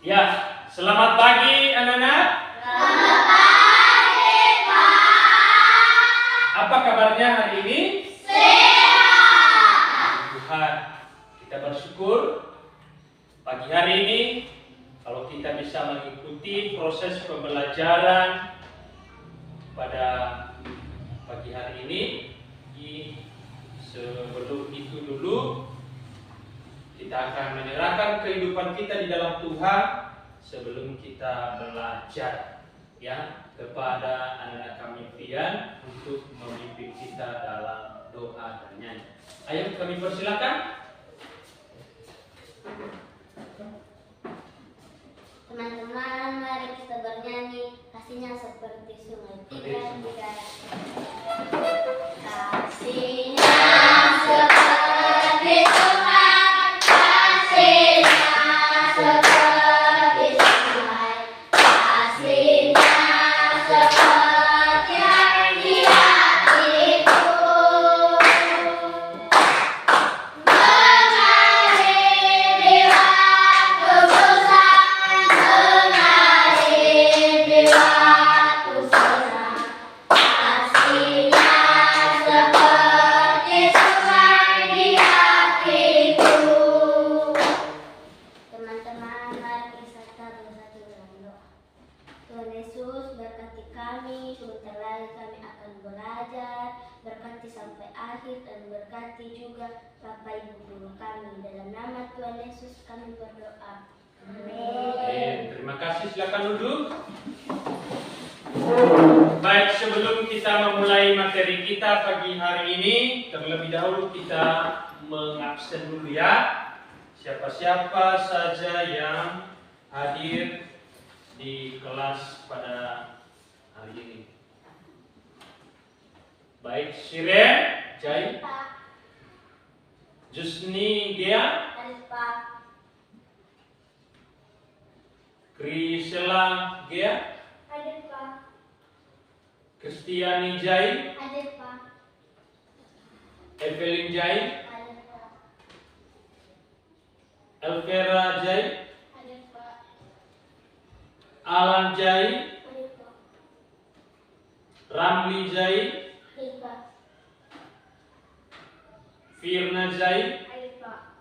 Ya, selamat pagi anak-anak. Selamat pagi, Pak. Apa kabarnya hari ini? Sehat. Tuhan, kita bersyukur pagi hari ini kalau kita bisa mengikuti proses pembelajaran pada pagi hari ini. Sebelum itu dulu kita akan menyerahkan kehidupan kita di dalam Tuhan sebelum kita belajar ya kepada anak-anak kami Pian untuk memimpin kita dalam doa dan nyanyi. Ayo kami persilakan. Teman-teman, mari kita bernyanyi kasihnya seperti sungai tiga tiga. Kasihnya seperti sungai, kasihnya seperti sungai, kasihnya seperti air di hatiku, mengalir di waktu susah, mengalir di waktu susah, kasihnya seperti sungai di hatiku. Teman-teman, mari kita bersatu dalam doa. Tuhan Yesus, berkati kami, sebentar lagi kami akan belajar, berkati sampai akhir dan berkati juga Bapak Ibu guru kami. Dalam nama Tuhan Yesus kami berdoa. Amin. Terima kasih, silakan duduk. Baik, sebelum kita memulai materi kita pagi hari ini, terlebih dahulu kita mengabsen dulu ya. Siapa-siapa saja yang hadir di kelas pada hari ini. Baik, Shiren, Jai, Pak, Jusni, Gea, Haris Pak, Krisela, Gea, Hadir Pak, Kristiani, Jai, Hadir Pak, Evelyn, Jai, Hadir Pak, Elvera, Jai, Hadir Pak, Alan, Jai, Hadir Pak, Ramli, Jai, Hadir Pak, Firna, Jai, Hadir Pak,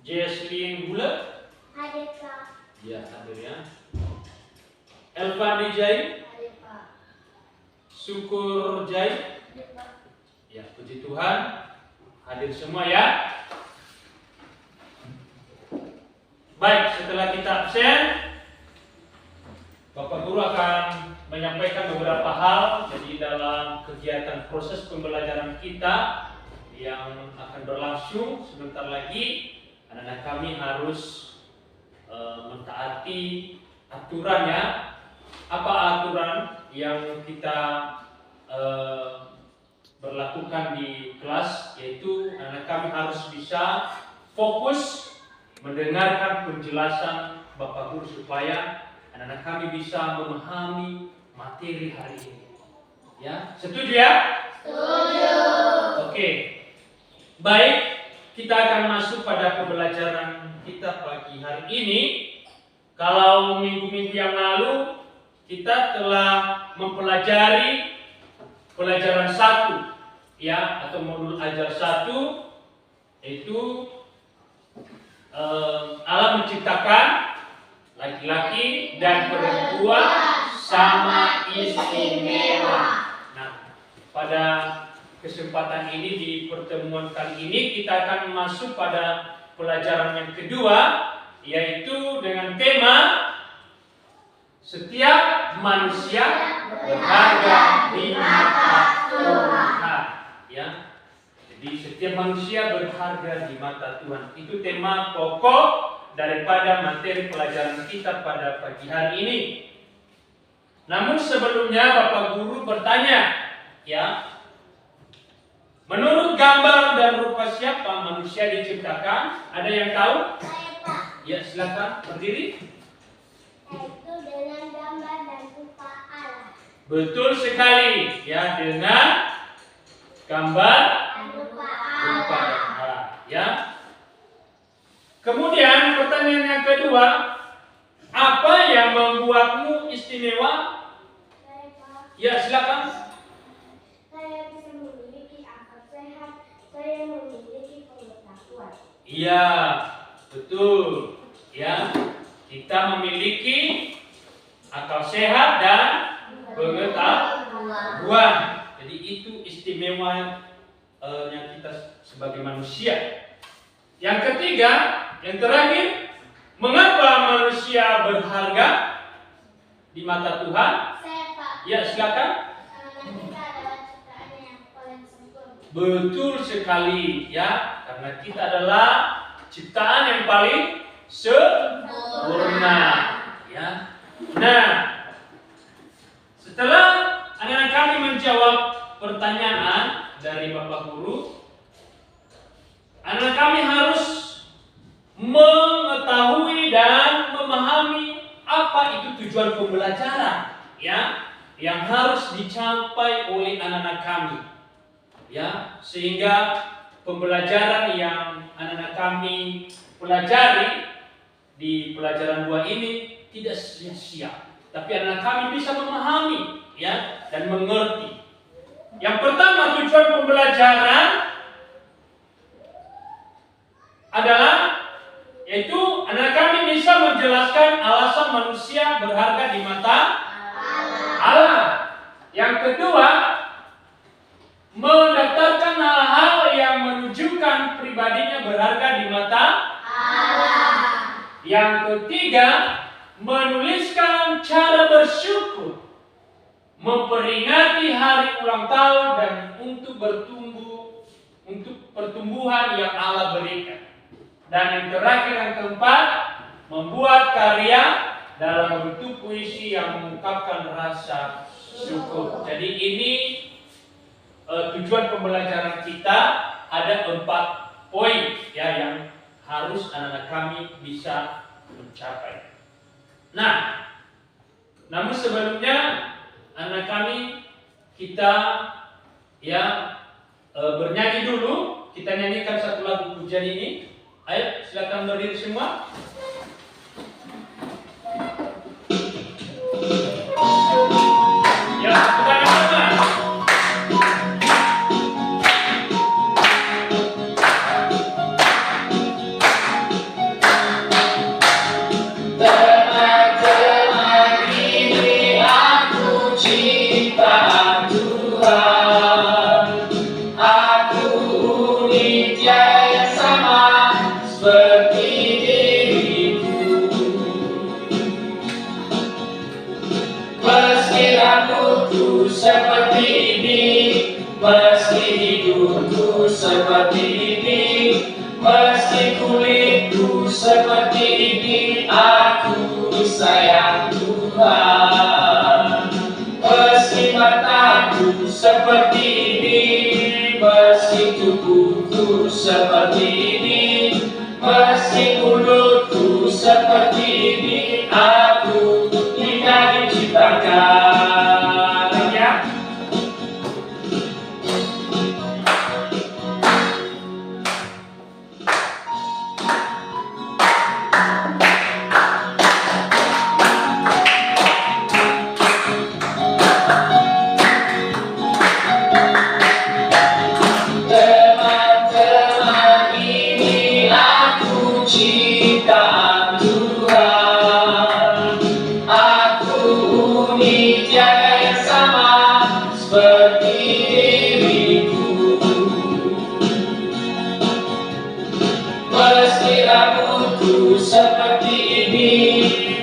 Jesslyn, Bulat. Hadir Pak, Ya, hadir ya. Elvani, Jai, Hadir Pak, Syukur, Jai. Hadir Pak. Ya, puji Tuhan, hadir semua ya. Baik, setelah kita absen, Bapak Guru akan menyampaikan beberapa hal. Jadi dalam kegiatan proses pembelajaran kita yang akan berlangsung sebentar lagi, anak-anak kami harus mentaati aturannya. Apa aturan yang kita berlakukan di kelas, yaitu anak kami harus bisa fokus mendengarkan penjelasan Bapak Guru supaya anak-anak kami bisa memahami materi hari ini. Ya, setuju ya? Setuju. Oke. Baik, kita akan masuk pada pembelajaran kita pagi hari ini. Kalau minggu-minggu yang lalu kita telah mempelajari pelajaran 1 ya, atau modul ajar 1, yaitu Allah menciptakan laki-laki dan perempuan sama istimewa. Nah, pada kesempatan ini, di pertemuan kali ini kita akan masuk pada pelajaran yang kedua, yaitu dengan tema setiap manusia berharga di mata Tuhan. Ya, jadi setiap manusia berharga di mata Tuhan. Itu tema pokok daripada materi pelajaran kita pada pagi hari ini. Namun sebelumnya Bapak Guru bertanya, ya, menurut gambar dan rupa siapa manusia diciptakan? Ada yang tahu? Saya Pak, Ya, silakan berdiri. yaitu dengan gambar dan rupa Allah. Betul sekali, ya, dengan gambar Dan rupa rupa Allah. dan Allah, ya. Kemudian pertanyaan yang kedua, apa yang membuatmu istimewa? Saya, Pak. Ya, silakan. Saya bisa memiliki akal sehat. Saya memiliki pengetahuan. Iya, betul. Ya, kita memiliki akal sehat dan pengetahuan. Jadi itu istimewa yang kita sebagai manusia. Yang ketiga, yang terakhir, mengapa manusia berharga di mata Tuhan? Saya, Pak. Ya, silakan. Karena kita adalah ciptaan yang paling sempurna. Betul sekali, ya, karena kita adalah ciptaan yang paling sempurna, ya. Nah, setelah anak-anak kami menjawab pertanyaan dari Bapak Guru, anak kami harus mengetahui dan memahami apa itu tujuan pembelajaran, ya, yang harus dicapai oleh anak-anak kami, ya, sehingga pembelajaran yang anak-anak kami pelajari di pelajaran 2 ini tidak sia-sia, tapi anak kami bisa memahami, ya, dan mengerti. Yang pertama, tujuan pembelajaran adalah yaitu anak kami bisa menjelaskan alasan manusia berharga di mata Allah. Yang kedua, mendaftarkan hal-hal yang menunjukkan pribadinya berharga di mata Allah. Yang ketiga, menuliskan cara bersyukur, memperingati hari ulang tahun dan untuk bertumbuh, untuk pertumbuhan yang Allah berikan. Dan yang terakhir, yang keempat, membuat karya dalam bentuk puisi yang mengungkapkan rasa syukur. Jadi ini tujuan pembelajaran kita, ada 4 poin, ya, yang harus anak-anak kami bisa mencapai. Nah, namun sebelumnya anak kami kita, ya, bernyanyi dulu. Kita nyanyikan satu lagu pujian ini. Ayo, silakan berdiri semua. Ya, kita nyanyikan. Seperti ini, meski hidupku seperti ini, meski kulitku seperti ini, aku disayang Tuhan. Meski mataku seperti ini, meski tubuhku seperti ini, meski mulutku seperti ini, aku tidak diciptakan.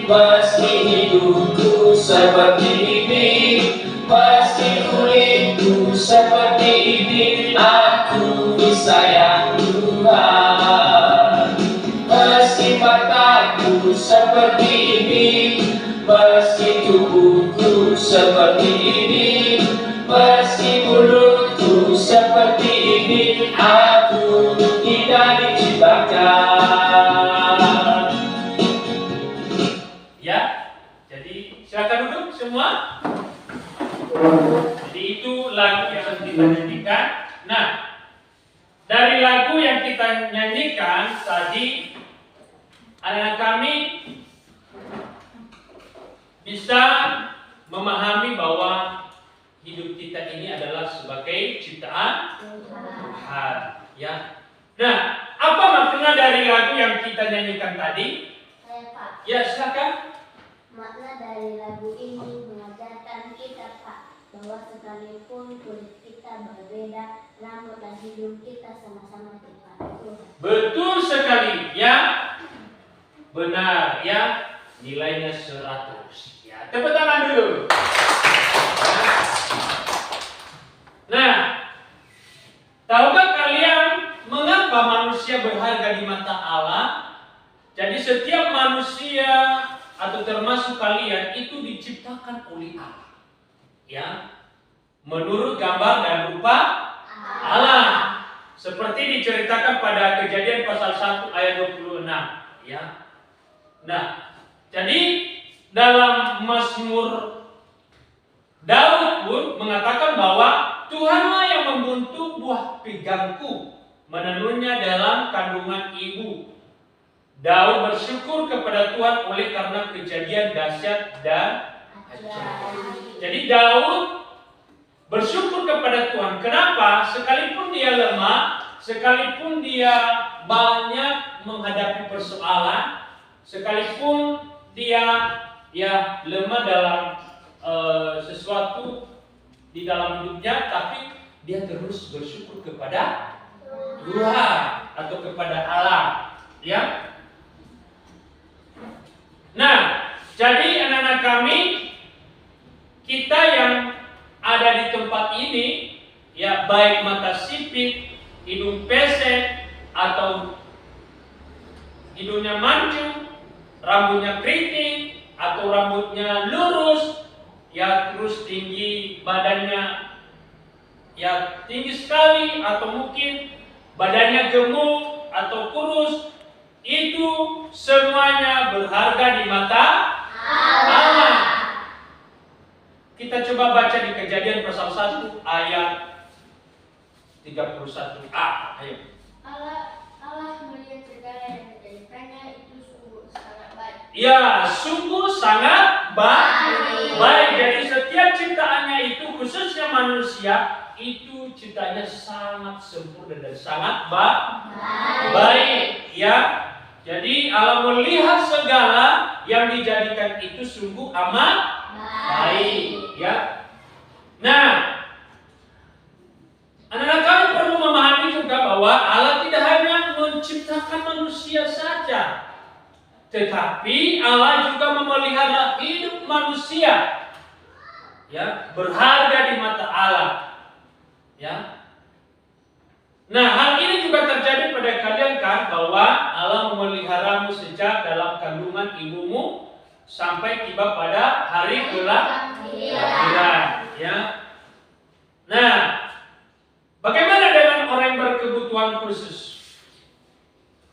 Meski hidupku seperti ini, meski kulitku seperti ini, aku disayang Tuhan. Meski mataku seperti ini, meski tubuhku seperti ini, meski mulutku seperti ini, aku tidak diciptakan. Ya, jadi silakan duduk semua. Jadi itu lagu yang akan kita nyanyikan. Nah, dari lagu yang kita nyanyikan tadi, anak kami bisa memahami bahwa hidup kita ini adalah sebagai ciptaan Tuhan, ya. Nah, apa makna dari lagu yang kita nyanyikan tadi? Saya Pak, Ya, silakan. makna dari lagu ini mengajarkan kita Pak, bahwa sekalipun kulit kita berbeda, namun dan hidup kita sama-sama dipakai Tuhan. Betul sekali, ya. Benar, ya. Nilainya 100. Ya, tepuk tangan dulu. Nah, tahukah kalian mengapa manusia berharga di mata Allah? Jadi setiap manusia atau termasuk kalian itu diciptakan oleh Allah, ya, menurut gambar dan rupa Allah, seperti diceritakan pada Kejadian pasal 1 ayat 26, ya. Nah, jadi dalam Mazmur Daud pun mengatakan bahwa Tuhanlah yang membentuk buah pinggangku, menenunnya dalam kandungan ibu. Daud bersyukur kepada Tuhan oleh karena kejadian dahsyat dan ajaib. Jadi Daud bersyukur kepada Tuhan. Kenapa? Sekalipun dia lemah, sekalipun dia banyak menghadapi persoalan, sekalipun dia lemah dalam sesuatu di dalam hidupnya, tapi dia terus bersyukur kepada Tuhan atau kepada Allah, ya. Nah, jadi anak-anak kami, kita yang ada di tempat ini, ya, baik mata sipit, hidung pesek, atau hidungnya mancung, rambutnya keriting, atau rambutnya lurus, ya, terus tinggi badannya, ya, tinggi sekali, atau mungkin badannya gemuk atau kurus, itu semuanya berharga di mata Allah. Kita coba baca di Kejadian pasal 1 ayat 31a. Ayo. Allah melihat segala yang menjadikannya itu sungguh sangat baik. Ya, sungguh sangat baik. Jadi setiap ciptaannya itu, khususnya manusia, itu ciptaannya sangat sempurna dan sangat baik. Ya. Jadi Allah melihat segala yang dijadikan itu sungguh amat baik, ya. Nah, anak-anak kami perlu memahami juga bahwa Allah tidak hanya menciptakan manusia saja, tetapi Allah juga memelihara hidup manusia, ya, berharga di mata Allah, ya. Nah, hal ini juga terjadi pada kalian kan, bahwa Allah memeliharamu sejak dalam kandungan ibumu sampai tiba pada hari kelahiran, ya. Nah, bagaimana dengan orang yang berkebutuhan khusus?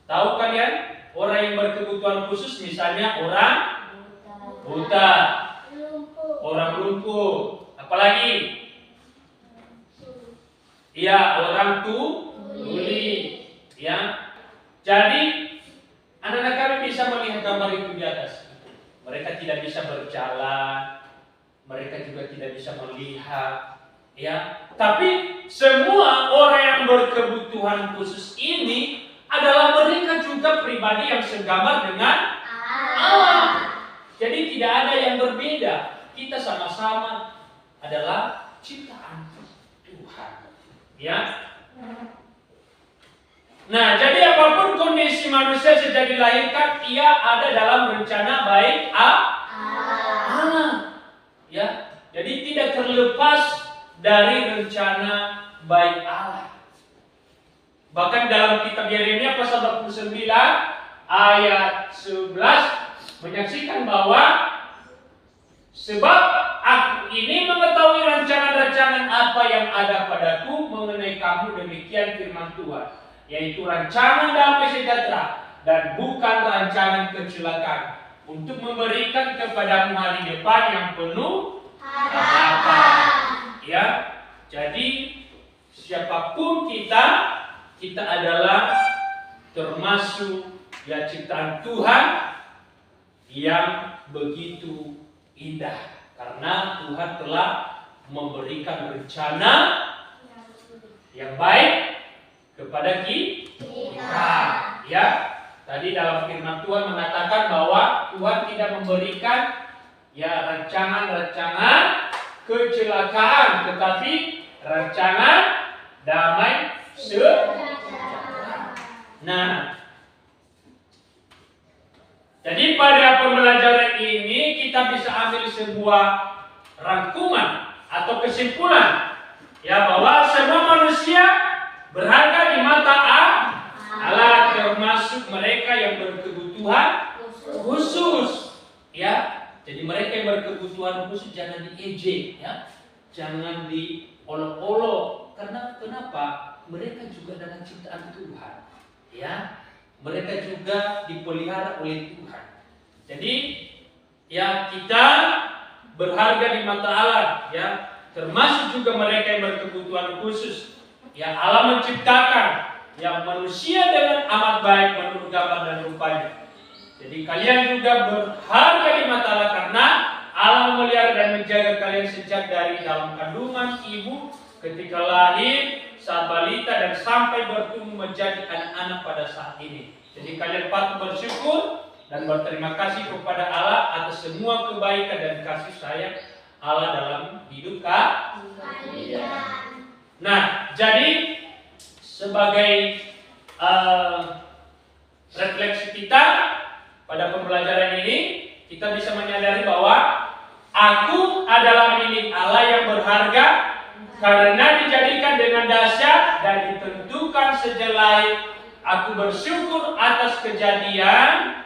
Tahu kalian, orang yang berkebutuhan khusus, misalnya orang buta, orang lumpuh, apalagi? Ya, orang tuli, ya. Jadi anak-anak kami bisa melihat gambar itu di atas. Mereka tidak bisa berjalan, mereka juga tidak bisa melihat, ya. Tapi semua orang yang berkebutuhan khusus ini adalah mereka juga pribadi yang segambar dengan Allah. Jadi tidak ada yang berbeda. Kita sama-sama adalah ciptaan Tuhan, ya. Nah, jadi apapun kondisi manusia sejak dilahirkan, ia ada dalam rencana baik Allah, ya. Jadi tidak terlepas dari rencana baik Allah. Bahkan dalam kitab Yeremia pasal 29 ayat 11 menyaksikan bahwa sebab aku ini mengetahui rancangan-rancangan apa yang ada padaku mengenai kamu, demikian firman Tuhan, yaitu rancangan damai sejahtera dan bukan rancangan kecelakaan, untuk memberikan kepadamu hari depan yang penuh harapan. Ya, jadi siapapun kita adalah termasuk, ya, ciptaan Tuhan yang begitu indah. Karena Tuhan telah memberikan rencana yang baik kepada kita. Ya, tadi dalam firman Tuhan mengatakan bahwa Tuhan tidak memberikan ya rancangan-rancangan kecelakaan, tetapi rancangan damai sejahtera. Nah, jadi pada pembelajaran ini kita bisa ambil sebuah rangkuman atau kesimpulan ya bahwa semua manusia berharga di mata Allah, termasuk mereka yang berkebutuhan khusus. Ya, jadi mereka yang berkebutuhan khusus jangan diejek, ya, jangan diolok-olok. Karena kenapa? Mereka juga dalam ciptaan Tuhan, ya. Mereka juga dipelihara oleh Tuhan. Jadi ya kita berharga di mata Allah, ya, termasuk juga mereka yang berkebutuhan khusus. Ya, Allah menciptakan yang manusia dengan amat baik menurut gambar dan rupanya. Jadi kalian juga berharga di mata Allah karena Allah memelihara dan menjaga kalian sejak dari dalam kandungan ibu, ketika lahir, saat balita dan sampai bertumbuh menjadi anak-anak pada saat ini. Jadi kalian patut bersyukur dan berterima kasih kepada Allah atas semua kebaikan dan kasih sayang Allah dalam hidup kalian. Nah, jadi sebagai refleksi kita pada pembelajaran ini, kita bisa menyadari bahwa aku adalah milik Allah yang berharga karena dijadikan dengan dahsyat dan ditentukan sejak lahir. Aku bersyukur atas kejadian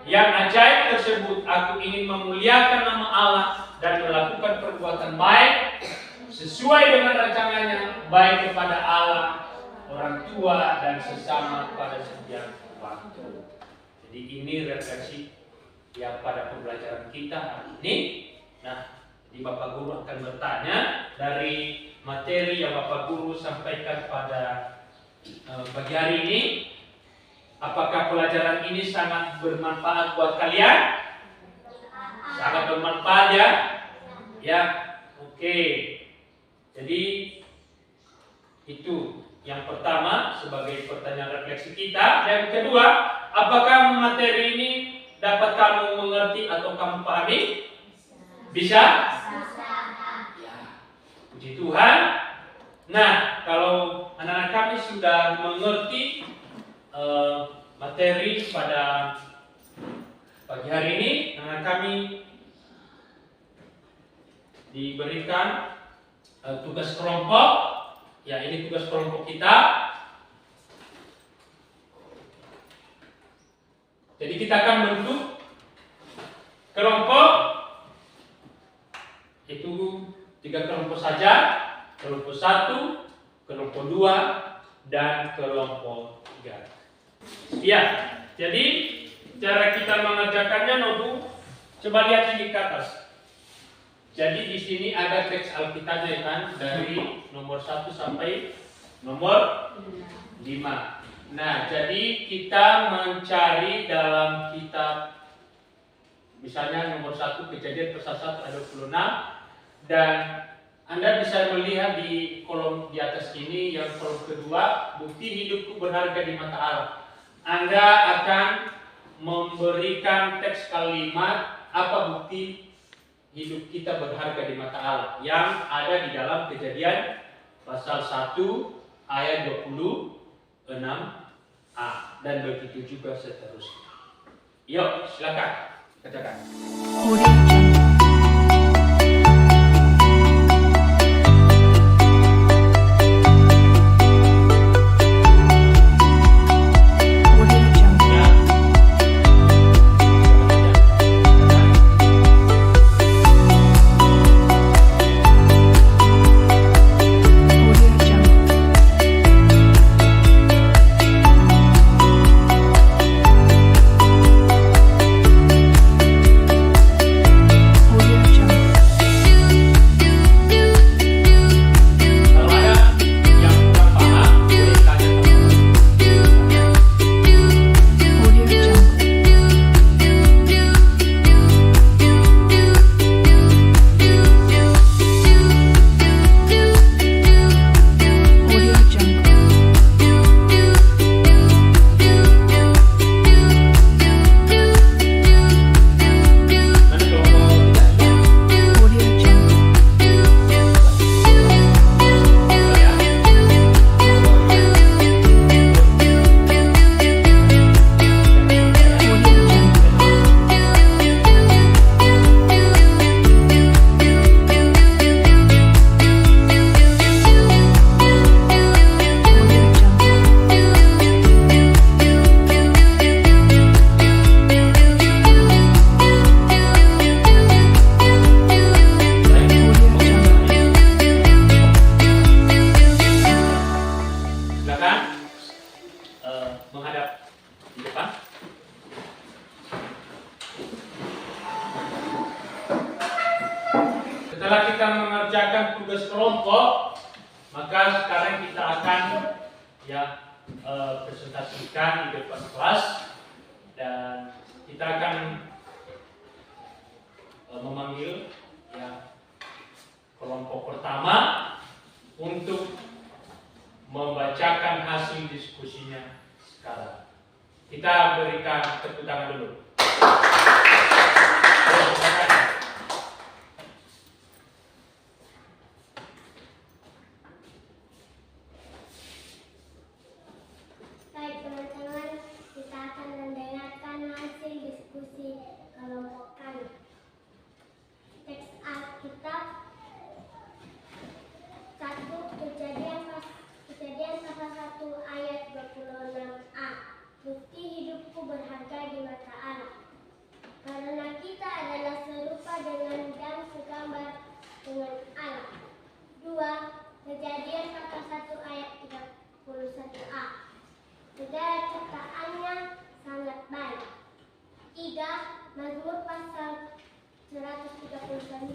yang ajaib tersebut. Aku ingin memuliakan nama Allah dan melakukan perbuatan baik sesuai dengan rancangannya, baik kepada Allah, orang tua, dan sesama pada setiap waktu. Jadi ini refleksi yang pada pembelajaran kita hari ini. Nah, jadi Bapak Guru akan bertanya dari materi yang Bapak Guru sampaikan pada pagi hari ini. Apakah pelajaran ini sangat bermanfaat buat kalian? Sangat bermanfaat ya? Ya, oke. Jadi itu yang pertama sebagai pertanyaan refleksi kita. Dan kedua, apakah materi ini dapat kamu mengerti atau kamu pahami? Bisa? Ya, puji Tuhan. Nah, kalau anak-anak kami sudah mengerti materi pada pagi hari ini, anak kami diberikan tugas kelompok. Ya, ini tugas kelompok kita. Jadi kita akan bentuk kelompok itu 3 kelompok saja. Kelompok 1, kelompok 2, dan kelompok 3. Ya, jadi cara kita mengerjakannya, Nobu, coba lihat ini ke atas. Jadi di sini ada teks Alkitabnya kan, dari nomor 1 sampai nomor 5. Nah, jadi kita mencari dalam kitab, misalnya nomor 1 Kejadian pasal 1 ayat 26, dan Anda bisa melihat di kolom di atas ini, yang kolom kedua, bukti hidupku berharga di mata Allah. Anda akan memberikan teks kalimat apa bukti hidup kita berharga di mata Allah yang ada di dalam Kejadian pasal 1 ayat 26a, dan begitu juga seterusnya. Yuk, silakan kerjakan. ya presentasikan di depan kelas, dan kita akan memanggil ya kelompok pertama untuk membacakan hasil diskusinya sekarang. Kita berikan tepuk tangan dulu. Baik teman-teman, kita akan mendengarkan hasil diskusi kelompok kami. Teks Alkitab 1 Kejadian pasal 1 ayat 26a. Bukti hidupku berharga di mata Allah, karena kita adalah serupa dengan dan segambar dengan Allah. 2 Kejadian pasal 1 ayat 31a. Segala ciptaannya sangat baik. 3 Mazmur pasal 139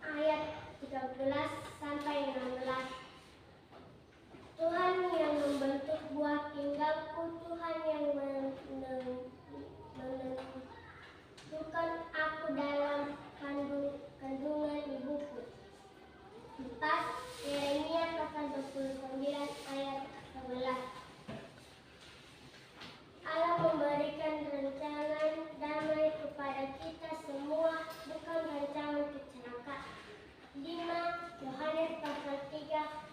ayat 13 sampai 16. Tuhan yang membentuk buah pinggangku, Tuhan yang menentukan aku dalam kandungan ibuku. 4 Yeremia pasal 29 ayat 11. Allah memberikan rancangan damai kepada kita semua, bukan rancangan kecelakaan. 5 Yohanes pasal 3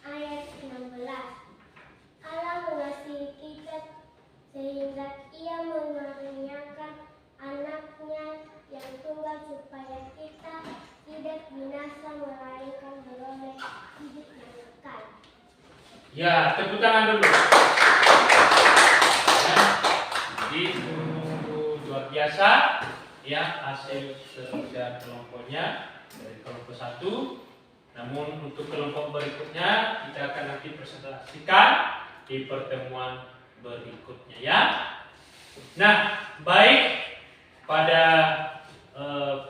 ayat 16. Allah mengasihi kita sehingga Ia mengaruniakan anaknya yang tunggal supaya kita tidak binasa melainkan beroleh hidup yang kekal. Ya, tepuk tangan dulu. Jadi sungguh luar biasa ya hasil kerja kelompoknya dari kelompok 1. Namun untuk kelompok berikutnya kita akan nanti presentasikan di pertemuan berikutnya ya. Nah, baik pada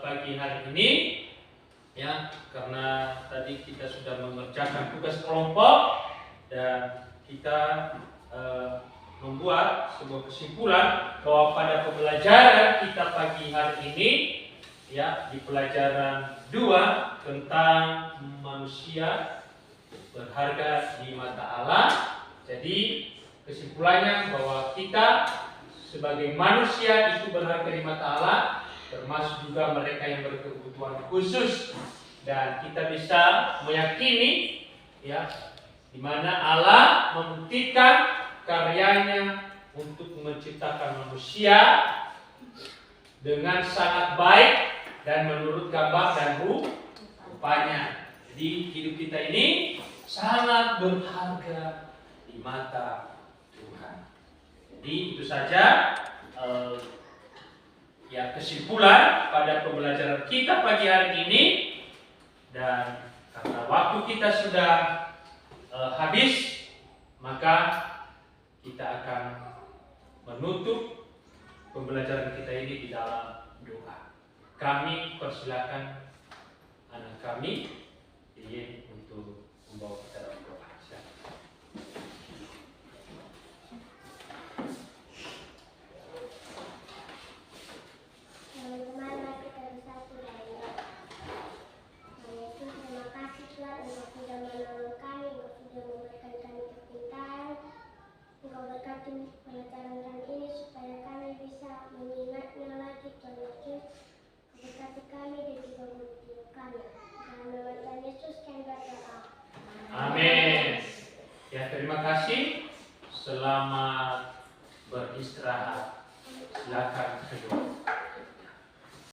pagi hari ini ya, karena tadi kita sudah mengerjakan tugas kelompok dan kita membuat sebuah kesimpulan bahwa pada pembelajaran kita pagi hari ini ya, di pelajaran 2 tentang manusia berharga di mata Allah. Jadi kesimpulannya bahwa kita sebagai manusia itu berharga di mata Allah, termasuk juga mereka yang berkebutuhan khusus, dan kita bisa meyakini ya, di mana Allah membuktikan karyanya untuk menciptakan manusia dengan sangat baik dan menurut gambar dan rupanya. Jadi hidup kita ini sangat berharga di mata Tuhan. Jadi itu saja ya kesimpulan pada pembelajaran kita pagi hari ini, dan karena waktu kita sudah habis, maka kita akan menutup pembelajaran kita ini di dalam doa. Kami persilakan anak kami Iin untuk membawa kita dalam doa. Silakan. Teman-teman, mari kita bersatu dalam doa. Tuhan Yesus, terima kasih Tuhan, Engkau sudah menolong kami, Engkau sudah memberikan kami kepintaran. Engkau berkati pelajaran kami ini supaya kami bisa mengingatnya lagi, Tuhan Yesus. Berkati kami dan juga mendidik kami. Dalam nama Tuhan Yesus kami berdoa. Amin. Ya, terima kasih. Selamat beristirahat. Silakan kedua.